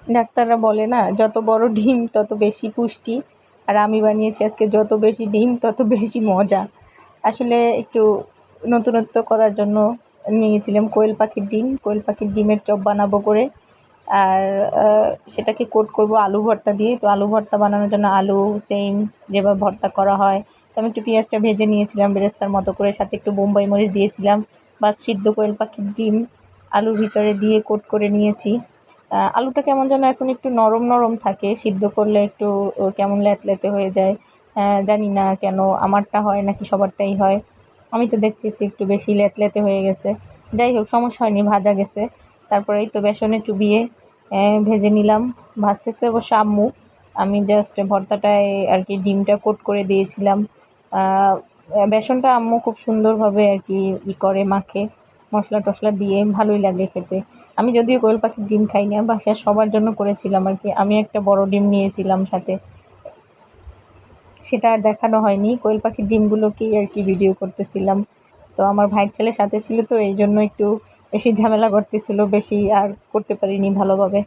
ডাক্তাররা বলে না, যত বড় ডিম তত বেশি পুষ্টি। আর আমি বানিয়েছি আজকে যত বেশি ডিম তত বেশি মজা। আসলে একটু নতুনত্ব করার জন্য নিয়েছিলাম কোয়েল পাখির ডিম। কোয়েল পাখির ডিমের চপ বানাবো করে। আর সেটাকে কোট করব আলু ভর্তা দিয়ে। তো আলু ভর্তা বানানোর জন্য আলু সেম যেভাবে ভর্তা করা হয়, তো আমি একটু পেঁয়াজটা ভেজে নিয়েছিলাম বেরেস্তার মতো করে, সাথে একটু বোম্বাই মরিচ দিয়েছিলাম। বাস সিদ্ধ কোয়েল পাখির ডিম আলুর ভিতরে দিয়ে কোট করে নিয়েছি। আলুটা কেমন যেন এখন একটু নরম নরম থাকে, সিদ্ধ করলে একটু কেমন ল্যাতল্যাতে হয়ে যায়। জানি না কেন, আমারটা হয় নাকি সবারটাই হয়। আমি তো দেখতেছি একটু বেশি ল্যাতল্যাতে হয়ে গেছে। যাই হোক, সমস্যা হয়নি, ভাজা গেছে। তারপরেই তো বেসনে চুবিয়ে ভেজে নিলাম। ভাজতেছে অবশ্য আম্মু, আমি জাস্ট ভর্তাটায় আর কি ডিমটা কোট করে দিয়েছিলাম। বেসনটা আম্মু খুব সুন্দরভাবে আর কি করে মাখে, মশলা টশলা দিয়ে, ভালোই লাগে খেতে। আমি যদিও কোয়েল পাখির ডিম খাই না, বাসায় সবার জন্য করেছিলাম আর কি। আমি একটা বড় ডিম নিয়েছিলাম সাথে, সেটা আর দেখানো হয়নি। কোয়েল পাখির ডিমগুলোকেই আর কি ভিডিও করতেছিলাম। তো আমার ভাইয়ের ছেলে সাথে ছিল, তো এই জন্য একটু বেশি ঝামেলা করতেছিল, বেশি আর করতে পারিনি ভালোভাবে।